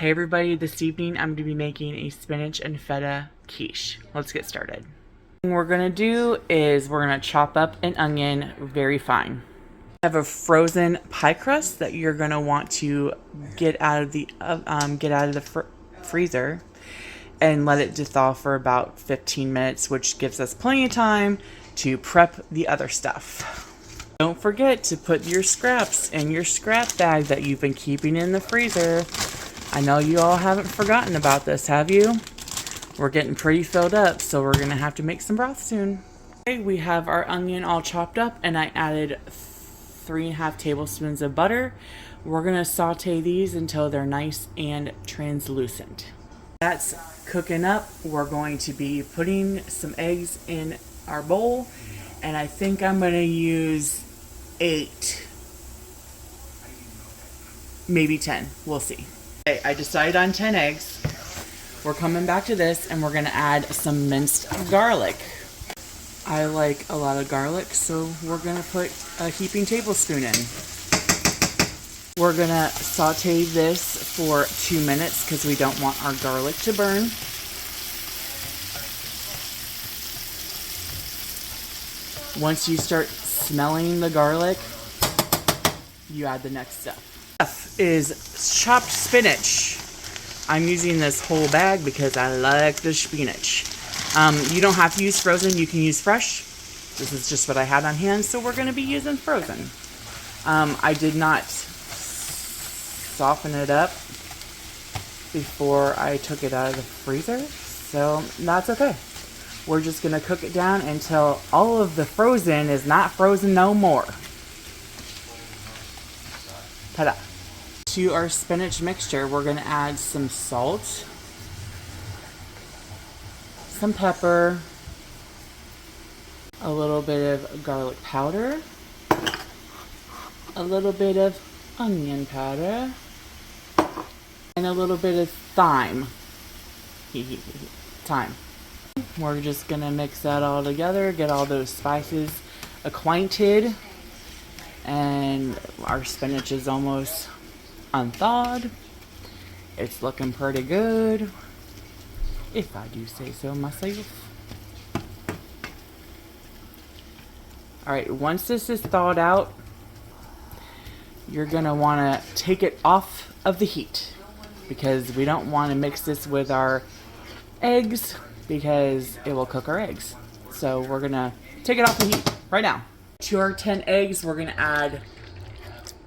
Hey everybody, this evening I'm going to be making a spinach and feta quiche. Let's get started. What we're going to do is we're going to chop up an onion very fine. I have a frozen pie crust that you're going to want to get out of the freezer and let it thaw for about 15 minutes, which gives us plenty of time to prep the other stuff. Don't forget to put your scraps in your scrap bag that you've been keeping in the freezer. I know you all haven't forgotten about this, have you? We're getting pretty filled up, so we're gonna have to make some broth soon. Okay, we have our onion all chopped up, and I added 3.5 tablespoons of butter. We're gonna saute these until they're nice and translucent. That's cooking up. We're going to be putting some eggs in our bowl, and I think I'm gonna use 8, maybe 10. We'll see. Okay, I decided on 10 eggs. We're coming back to this and we're gonna add some minced garlic. I like a lot of garlic, so we're gonna put a heaping tablespoon in. We're gonna saute this for 2 minutes because we don't want our garlic to burn. Once you start smelling the garlic, you add the next step. Is chopped spinach. I'm using this whole bag because I like the spinach. You don't have to use frozen, you can use fresh. This is just what I had on hand, so we're going to be using frozen. I did not soften it up before I took it out of the freezer, so that's okay. We're just going to cook it down until all of the frozen is not frozen no more. Ta-da! To our spinach mixture, we're going to add some salt, some pepper, a little bit of garlic powder, a little bit of onion powder, and a little bit of thyme. We're just going to mix that all together, get all those spices acquainted, and our spinach is almost unthawed. It's looking pretty good, if I do say so myself. Alright, once this is thawed out, you're gonna want to take it off of the heat because we don't want to mix this with our eggs because it will cook our eggs. So we're gonna take it off the heat right now. To our 10 eggs, we're gonna add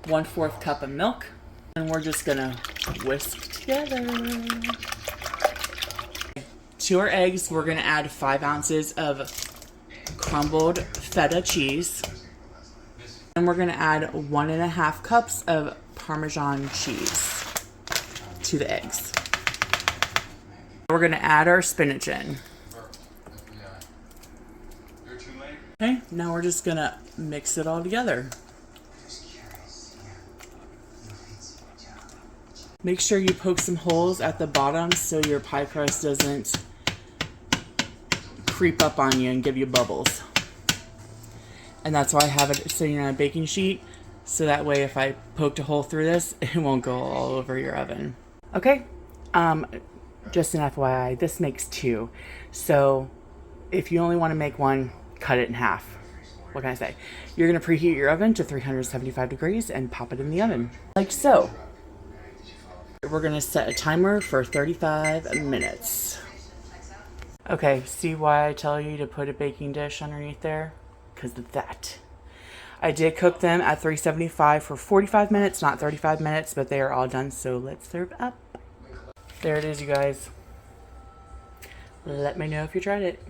1/4 cup of milk. And we're just gonna whisk together. To our eggs, we're gonna add 5 ounces of crumbled feta cheese. And we're gonna add 1.5 cups of Parmesan cheese to the eggs. We're gonna add our spinach in. Okay, now we're just gonna mix it all together. Make sure you poke some holes at the bottom so your pie crust doesn't creep up on you and give you bubbles. And that's why I have it sitting on a baking sheet, so that way if I poked a hole through this, it won't go all over your oven. Okay, just an FYI, this makes 2. So if you only want to make 1, cut it in half. What can I say? You're going to preheat your oven to 375 degrees and pop it in the oven, like so. We're going to set a timer for 35 minutes. Okay, see why I tell you to put a baking dish underneath there? Because of that. I did cook them at 375 for 45 minutes, not 35 minutes, but they are all done, so let's serve up. There it is, you guys. Let me know if you tried it.